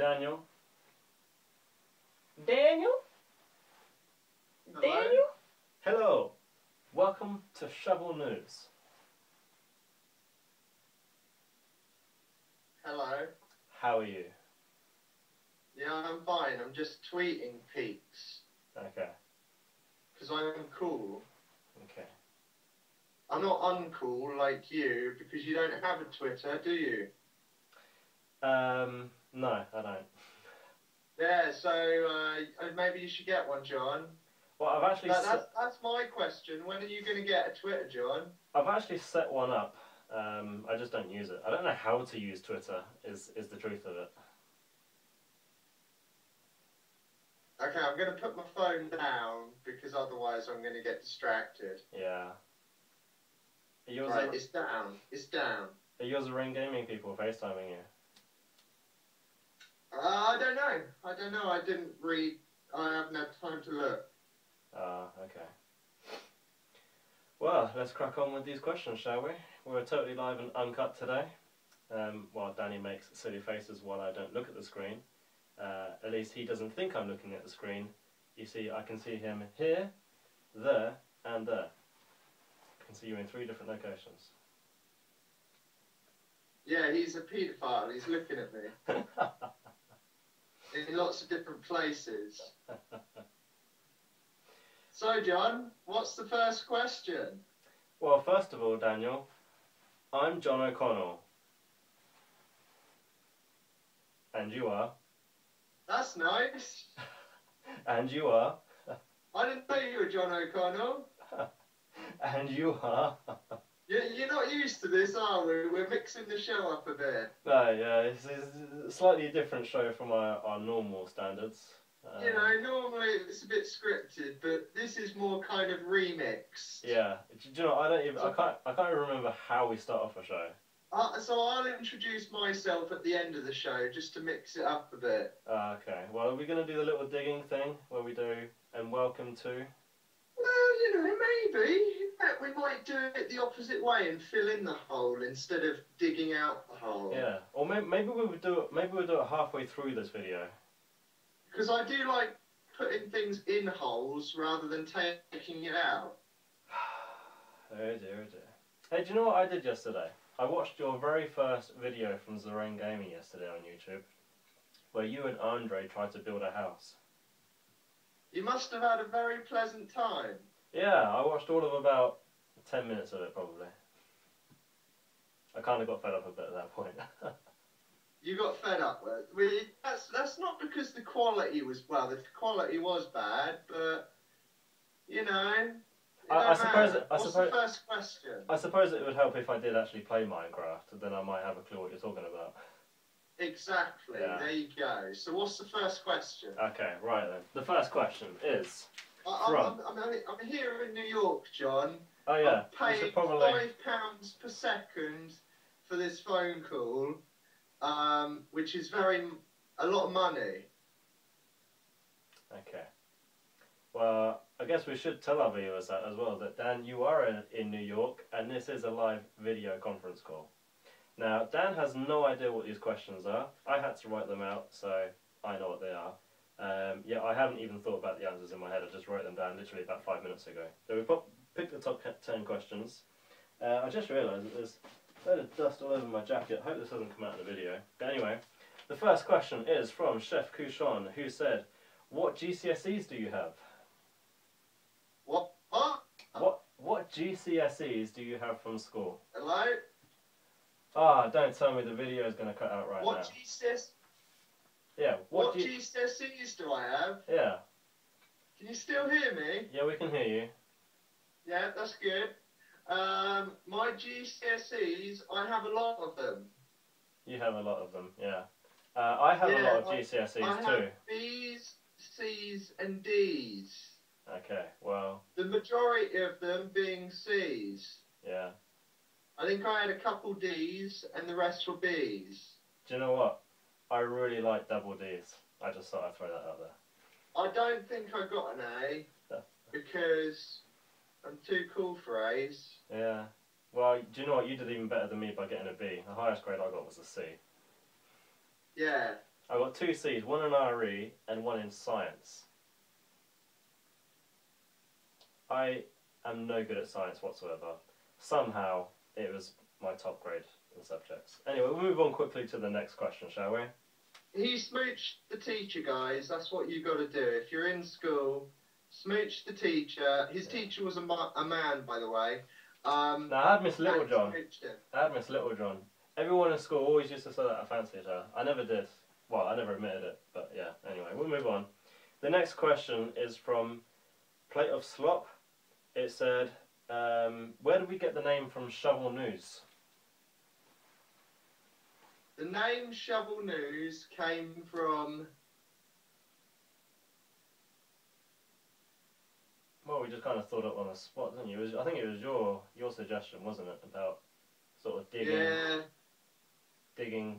Daniel? Daniel? Hello? Daniel? Hello. Welcome to Shovel News. Hello. How are you? Yeah, I'm fine. I'm just tweeting peaks. Okay. Because I'm cool. Okay. I'm not uncool like you, because you don't have a Twitter, do you? No, I don't. Yeah, so maybe you should get one, John. Well, That's my question. When are you going to get a Twitter, John? I've actually set one up. I just don't use it. I don't know how to use Twitter, is the truth of it. Okay, I'm going to put my phone down, because otherwise I'm going to get distracted. Yeah. Right, it's down. It's down. Are you Ring Gaming people FaceTiming you? I don't know. I don't know. I didn't read. I haven't had time to look. Okay. Well, let's crack on with these questions, shall we? We're totally live and uncut today. While Danny makes silly faces while I don't look at the screen. At least he doesn't think I'm looking at the screen. You see, I can see him here, there, and there. I can see you in 3 different locations. Yeah, he's a paedophile. He's looking at me. In lots of different places. So, John, what's the first question? Well, first of all, Daniel, I'm John O'Connell. And you are? That's nice. And you are? I didn't know you were John O'Connell. And you are? You're not used to this, are we? We're mixing the show up a bit. No, yeah, it's a slightly different show from our normal standards. You know, normally it's a bit scripted, but this is more kind of remixed. Yeah, do you know? I can't even remember how we start off a show. So I'll introduce myself at the end of the show just to mix it up a bit. Okay. Well, are we going to do the little digging thing where we do and welcome to? Well, you know, maybe. In fact, we might do it the opposite way and fill in the hole instead of digging out the hole. Yeah. Or maybe we would do it. Maybe we'll do it halfway through this video. Because I do like putting things in holes rather than taking it out. Oh dear, oh dear. Hey, do you know what I did yesterday? I watched your very first video from Ring Gaming yesterday on YouTube, where you and Andre tried to build a house. You must have had a very pleasant time. Yeah, I watched all of about 10 minutes of it, probably. I kind of got fed up a bit at that point. You got fed up with it. That's not because the quality was, well, the quality was bad, but, you know... I suppose What's the first question? I suppose it would help if I did actually play Minecraft, then I might have a clue what you're talking about. Exactly, yeah. There you go. So what's the first question? Okay, right then. The first question is I'm here in New York, John. Oh yeah, I'm paying £5 per second for this phone call, which is a lot of money. Okay. Well, I guess we should tell our viewers that as well, that Dan, you are in New York, and this is a live video conference call. Now, Dan has no idea what these questions are. I had to write them out, so I know what they are. Yeah, I haven't even thought about the answers in my head. I just wrote them down literally about 5 minutes ago. So we picked the top 10 questions. I just realised that there's a load of dust all over my jacket. I hope this doesn't come out in the video. But anyway, the first question is from Chef Couchon, who said, "What GCSEs do you have?" What GCSEs do you have from school? Hello? Don't tell me the video is going to cut out right now. Yeah. What GCSEs do I have? Yeah. Can you still hear me? Yeah, we can hear you. Yeah, that's good. My GCSEs, I have a lot of them. You have a lot of them, yeah. I have a lot of GCSEs too. I have B's, C's and D's. Okay, well... The majority of them being C's. Yeah. I think I had a couple D's and the rest were B's. Do you know what? I really like double D's. I just thought I'd throw that out there. I don't think I got an A because I'm too cool for A's. Yeah. Well, do you know what? You did even better than me by getting a B. The highest grade I got was a C. Yeah. I got 2 C's, one in RE and one in science. I am no good at science whatsoever. Somehow, it was my top grade in subjects. Anyway, we'll move on quickly to the next question, shall we? He smooched the teacher, guys. That's what you got to do. If you're in school, smooch the teacher. His teacher was a man, by the way. Now, I had Miss Littlejohn. I had Miss Littlejohn. Everyone in school always used to say that I fancied her. I never did. Well, I never admitted it, but yeah. Anyway, we'll move on. The next question is from Plate of Slop. It said, where did we get the name from Shovel News? The name Shovel News came from... Well, we just kind of thought up on the spot, didn't you? I think it was your suggestion, wasn't it? About sort of digging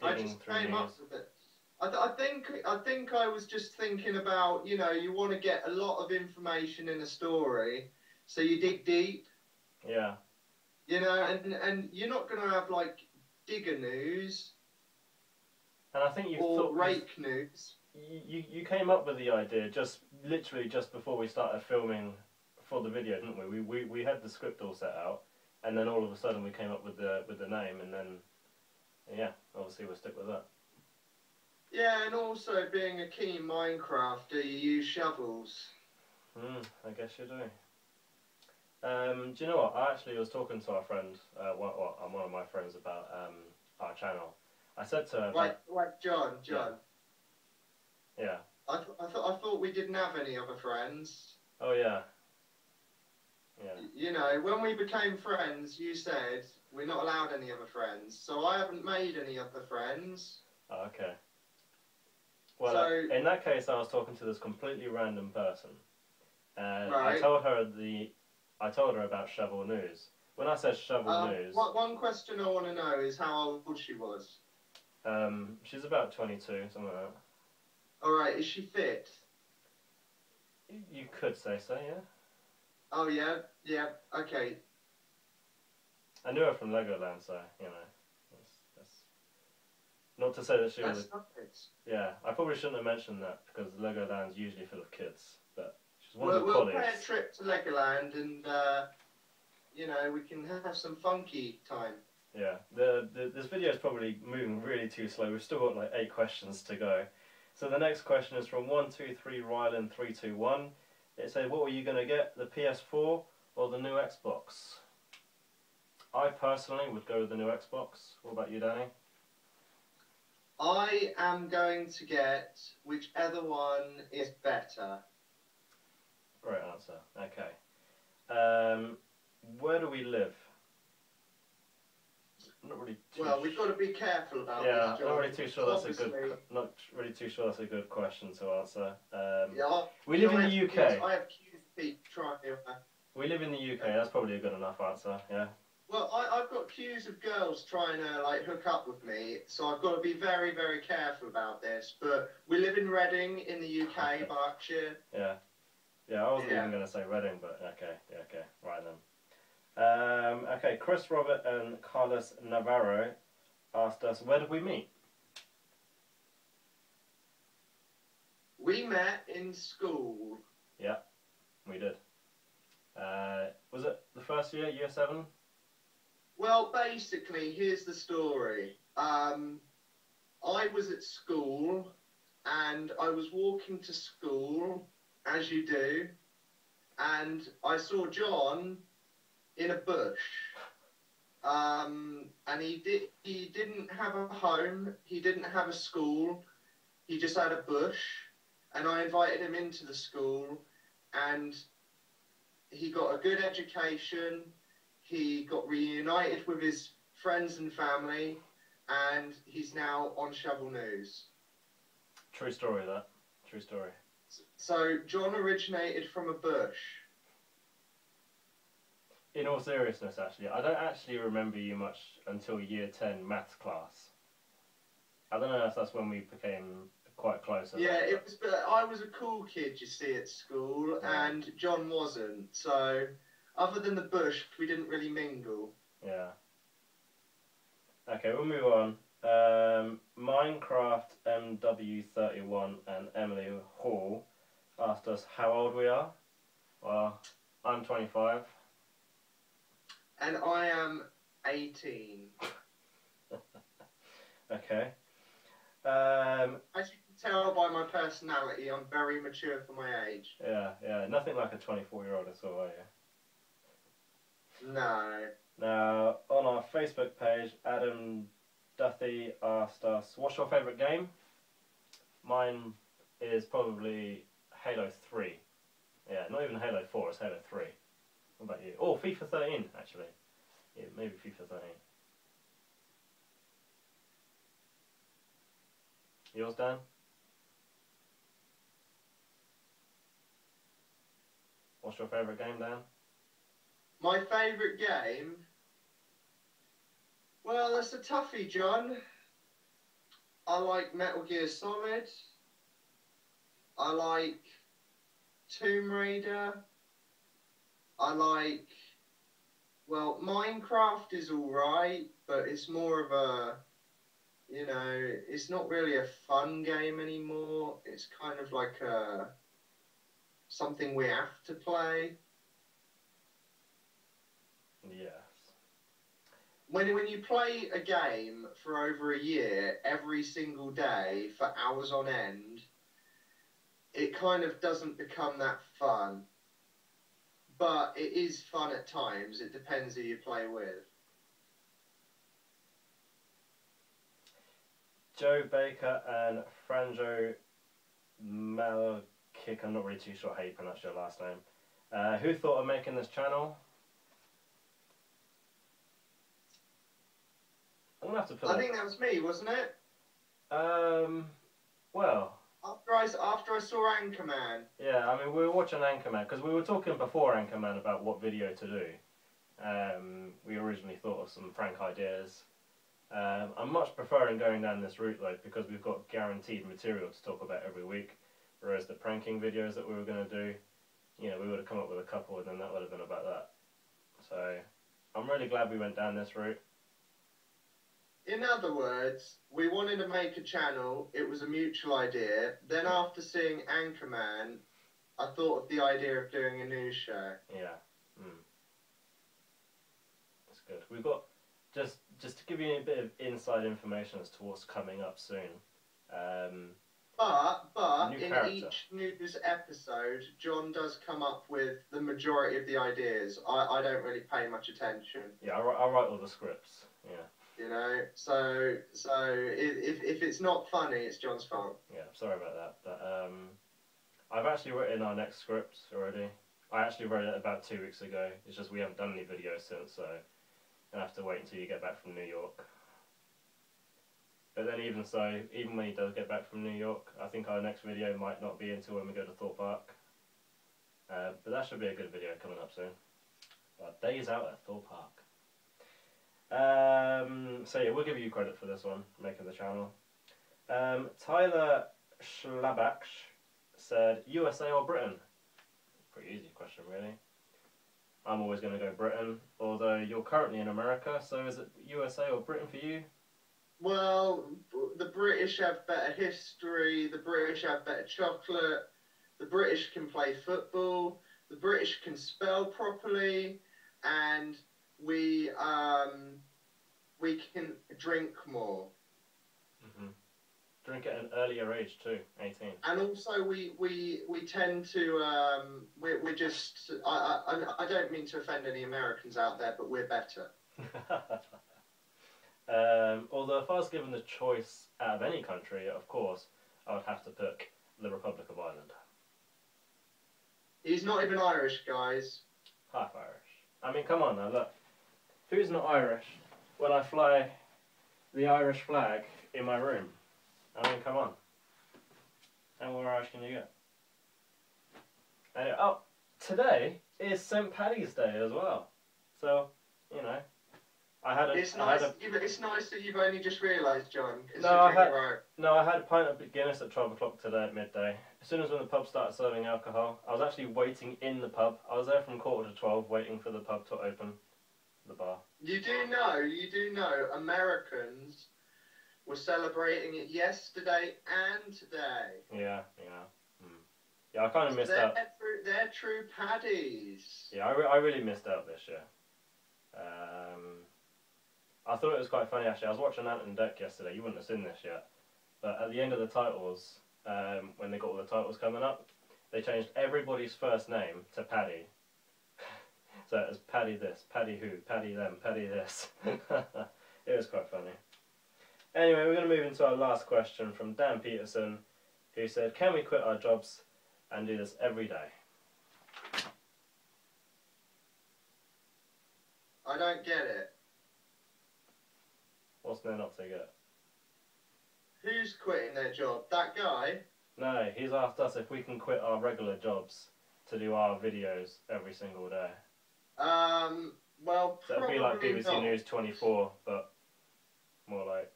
I just through came news. up with it. I think I was just thinking about, you know, you want to get a lot of information in a story, so you dig deep. Yeah. You know, and you're not going to have like digger news. And I think you or thought rake news. You came up with the idea literally just before we started filming for the video, didn't we? We had the script all set out, and then all of a sudden we came up with the name, and then yeah, obviously we'll stick with that. Yeah, and also being a keen Minecrafter, you use shovels. I guess you do. Do you know what? I actually was talking to our friend, one of my friends about our channel. I said to her... Wait, John. Yeah. I thought we didn't have any other friends. Oh, yeah. Yeah. You know, when we became friends, you said we're not allowed any other friends. So I haven't made any other friends. Oh, okay. Well, so, in that case, I was talking to this completely random person. And right. I told her about Shovel News. When I said Shovel News... One question I want to know is how old she was. She's about 22, something like that. Alright, is she fit? You could say so, yeah. Oh, yeah? Yeah, okay. I knew her from Legoland, so, you know. That's not to say that she was... Yeah, I probably shouldn't have mentioned that, because Legoland's usually full of kids, but she's one of the colleagues. We'll play a trip to Legoland and, you know, we can have some funky time. Yeah, this video is probably moving really too slow. We've still got like 8 questions to go. So the next question is from 123 Ryland 321. It said, what were you going to get, the PS4 or the new Xbox? I personally would go with the new Xbox. What about you, Danny? I am going to get whichever one is better. Great answer. Okay. Where do we live? Not really too we've got to be careful about this, John. Not really too sure that's a good question to answer. Yeah, we live in the UK. I have queues trying to... We live in the UK. That's probably a good enough answer. Yeah. Well, I've got queues of girls trying to like hook up with me, so I've got to be very, very careful about this. But we live in Reading in the UK, Berkshire. Yeah. Yeah, I wasn't even going to say Reading, but okay. Yeah, okay. Right then. Okay, Chris Robert and Carlos Navarro asked us, where did we meet? We met in school. Yeah, we did. Was it the first year, year 7? Well, basically, here's the story. I was at school, and I was walking to school, as you do, and I saw John in a bush. And he didn't have a home, he didn't have a school, he just had a bush, and I invited him into the school, and he got a good education, he got reunited with his friends and family, and he's now on Shovel News. True story, that. True story. So, John originated from a bush. In all seriousness, actually, I don't actually remember you much until year 10 maths class. I don't know if that's when we became quite close. Yeah, it was. But I was a cool kid, you see, at school, and John wasn't. So, other than the bush, we didn't really mingle. Yeah. Okay, we'll move on. Minecraft W31 and Emily Hall asked us how old we are. Well, I'm 25. And I am 18. Okay. As you can tell by my personality, I'm very mature for my age. Yeah. Nothing like a 24-year-old at all, are you? No. Now, on our Facebook page, Adam Duthie asked us, what's your favourite game? Mine is probably Halo 3. Yeah, not even Halo 4, it's Halo 3. What about you? Oh, FIFA 13, actually. Yeah, maybe FIFA 13. Yours, Dan? What's your favourite game, Dan? My favourite game? Well, that's a toughie, John. I like Metal Gear Solid. I like Tomb Raider. I like... Well, Minecraft is alright, but it's more of a... You know, it's not really a fun game anymore. It's kind of like a... something we have to play. Yes. When you play a game for over a year, every single day, for hours on end, it kind of doesn't become that fun. But it is fun at times. It depends who you play with. Joe Baker and Franjo Malkick, I'm not really too sure how you pronounce your last name. Who thought of making this channel? I'm gonna have to put I think that was me, wasn't it? Well. After I saw Anchorman. Yeah, I mean, we were watching Anchorman, because we were talking before Anchorman about what video to do. We originally thought of some prank ideas. I'm much preferring going down this route, though, because we've got guaranteed material to talk about every week, whereas the pranking videos that we were going to do, you know, we would have come up with a couple and then that would have been about that. So, I'm really glad we went down this route. In other words, we wanted to make a channel, it was a mutual idea, then after seeing Anchorman, I thought of the idea of doing a news show. Yeah. That's good. We've got, just to give you a bit of inside information as to what's coming up soon. But in character. each news episode, John does come up with the majority of the ideas. I don't really pay much attention. Yeah, I write all the scripts, yeah. You know, so if it's not funny, it's John's fault. Yeah, sorry about that. But I've actually written our next script already. I actually wrote it about 2 weeks ago. It's just we haven't done any videos since, so I'll have to wait until you get back from New York. But then even so, even when he does get back from New York, I think our next video might not be until when we go to Thorpe Park. But that should be a good video coming up soon. But days out at Thorpe Park. So yeah, we'll give you credit for this one, making the channel. Tyler Schlabach said, USA or Britain? Pretty easy question, really. I'm always going to go Britain, although you're currently in America, so is it USA or Britain for you? Well, the British have better history, the British have better chocolate, the British can play football, the British can spell properly, and we can drink more. Mm-hmm. Drink at an earlier age too, 18. And also we tend to we're just I don't mean to offend any Americans out there, but we're better. Although if I was given the choice out of any country, of course, I would have to pick the Republic of Ireland. He's not even Irish, guys. Half Irish. I mean, come on now, look. Who's not Irish when I fly the Irish flag in my room? I mean, come on. How more Irish can you get? Anyway, oh, today is St. Paddy's Day as well. So, you know, It's nice that you've only just realised, John. No, I had a pint of Guinness at 12 o'clock today at midday. As soon as when the pub started serving alcohol, I was actually waiting in the pub. I was there from 11:45 waiting for the pub to open the bar. You do know, Americans were celebrating it yesterday and today. Yeah, yeah. Yeah, I kind of missed they're out. They're true paddies. Yeah, I really missed out this year. I thought it was quite funny actually. I was watching Ant and Dec yesterday. You wouldn't have seen this yet, but at the end of the titles, when they got all the titles coming up, they changed everybody's first name to Paddy. So it was Paddy this, Paddy who, Paddy them, Paddy this. It was quite funny. Anyway, we're going to move into our last question from Dan Peterson, who said, "Can we quit our jobs and do this every day?" I don't get it. What's there not to get? Who's quitting their job? That guy? No, he's asked us if we can quit our regular jobs to do our videos every single day. Well, So it'd be like BBC not. News 24, but more like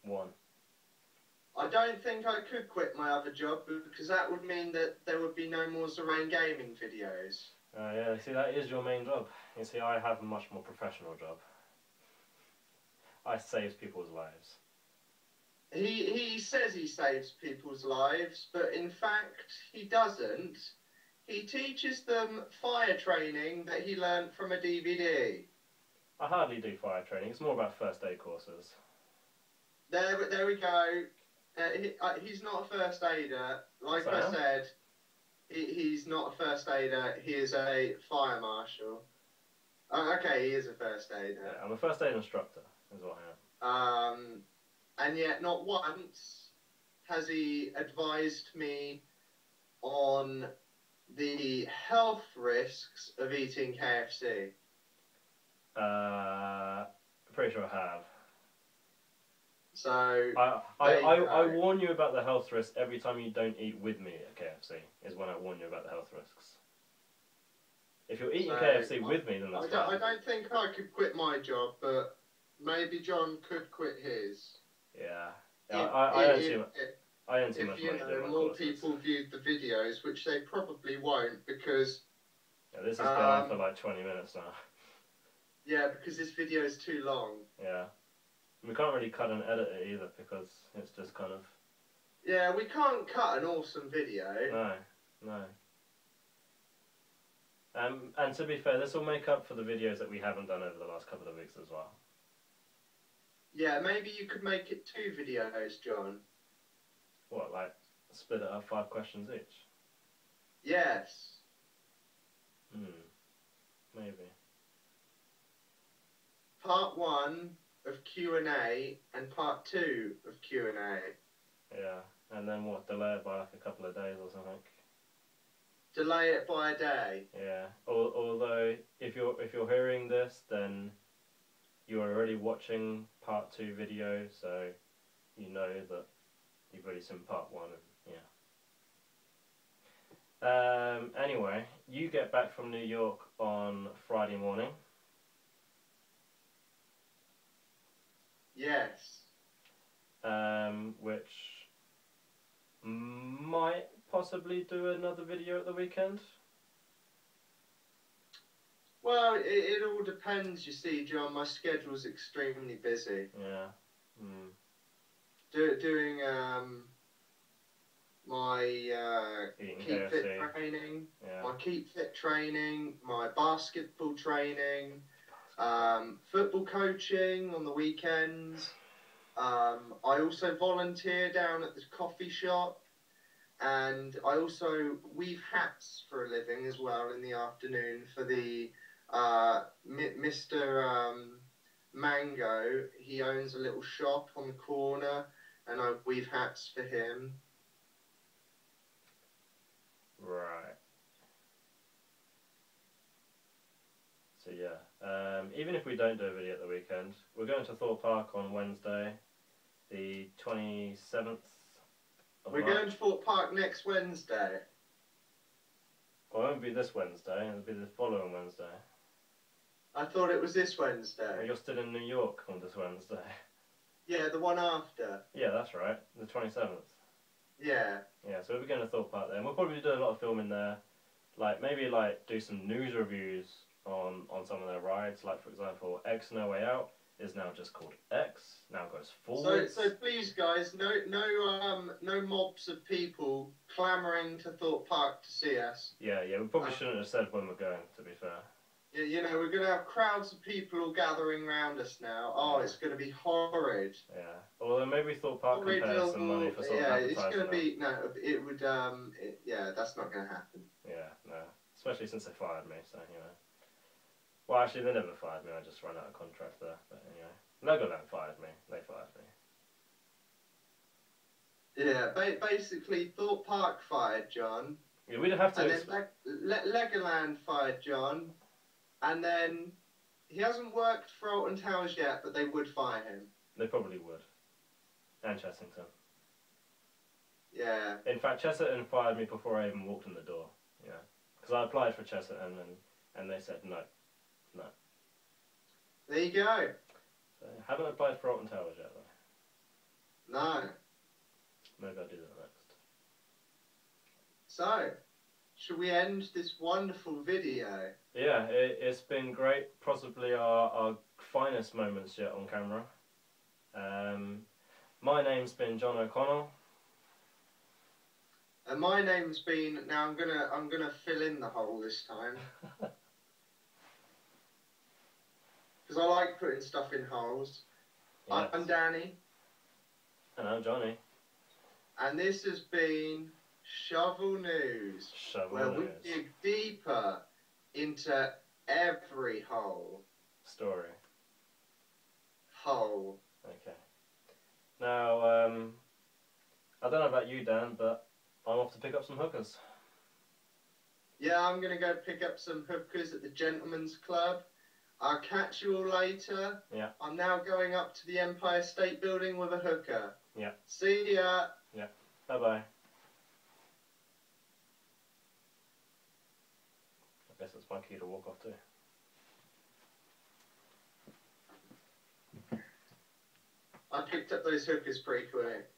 one. I don't think I could quit my other job because that would mean that there would be no more Zorain gaming videos. Yeah, see, that is your main job. You see, I have a much more professional job. I save people's lives. He says he saves people's lives, but in fact he doesn't. He teaches them fire training that he learnt from a DVD. I hardly do fire training. It's more about first aid courses. There we go. He's not a first aider. Like I said, he's not a first aider. He is a fire marshal. Okay, he is a first aider. Yeah, I'm a first aid instructor, is what I am. And yet not once has he advised me on the health risks of eating KFC. Pretty sure I have. So I warn you about the health risks every time you don't eat with me at KFC. Is when I warn you about the health risks. If you're eating KFC with me, then that's fine. I don't think I could quit my job, but maybe John could quit his. Yeah, I earn too much money doing my more courses. people viewed the videos, which they probably won't, because yeah, this has gone on for like 20 minutes now. Yeah, because this video is too long. Yeah, we can't really cut and edit it either because it's just kind of. Yeah, we can't cut an awesome video. No. And to be fair, this will make up for the videos that we haven't done over the last couple of weeks as well. Yeah, maybe you could make it 2 videos, John. What, like split it up 5 questions each? Yes. Maybe. Part 1 of Q&A and part 2 of Q&A. Yeah, and then what, delay it by like a couple of days or something? Delay it by a day. Yeah, although if you're hearing this, then you're already watching part 2 video, so you know that you've already seen part 1, and yeah. Anyway, you get back from New York on Friday morning. Yes. Which might possibly do another video at the weekend. Well, it all depends, you see, John. My schedule's extremely busy. Yeah. Doing my Eating Keep KFC. Fit training, Yeah. my Keep Fit training, my basketball training, football coaching on the weekends. I also volunteer down at the coffee shop, and I also weave hats for a living as well in the afternoon for the Mr. Mango. He owns a little shop on the corner, and I weave hats for him. Right. So yeah, even if we don't do a video at the weekend, we're going to Thorpe Park on Wednesday, the 27th of We're March. going to Thorpe Park next Wednesday. Well, it won't be this Wednesday, it'll be the following Wednesday. I thought it was this Wednesday. Well, you're still in New York on this Wednesday. Yeah, the one after. Yeah, that's right, the 27th. Yeah. Yeah, so we'll be going to Thorpe Park there, and we'll probably do a lot of filming there. Like, maybe like do some news reviews on some of their rides, like for example, X No Way Out is now just called X. Now goes So, forwards. so please, guys, no mobs of people clamouring to Thorpe Park to see us. Yeah, we probably shouldn't have said when we're going, to be fair. You know, we're going to have crowds of people all gathering around us now. Oh, Yeah. it's going to be horrid. Yeah. Although maybe Thorpe Park can pay us some money for sort of it's advertising going to them. be, no, it would, yeah, that's not going to happen. Yeah, no. Especially since they fired me, so, you know. Well, actually, they never fired me. I just ran out of contract there. But anyway. Legoland fired me. They fired me. Yeah, basically, Thorpe Park fired John. Yeah, we'd have to... And then Legoland fired John. And then he hasn't worked for Alton Towers yet, but they would fire him. They probably would. And Chessington. Yeah. In fact, Chessington fired me before I even walked in the door. Yeah. Because I applied for Chessington and they said no. No. There you go. So, haven't applied for Alton Towers yet, though. No. Maybe I'll do that next. So, should we end this wonderful video? Yeah, it's been great. Possibly our finest moments yet on camera. My name's been John O'Connell. And my name's been, now I'm gonna fill in the hole this time. Because I like putting stuff in holes. Yes. I'm Danny. And I'm Johnny. And this has been Shovel News. Shovel where News. we dig deeper into every Story. hole. Okay. Now, I don't know about you, Dan, but I'm off to pick up some hookers. Yeah, I'm going to go pick up some hookers at the Gentlemen's Club. I'll catch you all later. Yeah. I'm now going up to the Empire State Building with a hooker. Yeah. See ya. Yeah. Bye-bye. I guess that's my key to walk off to. I picked up those hookers pretty quick.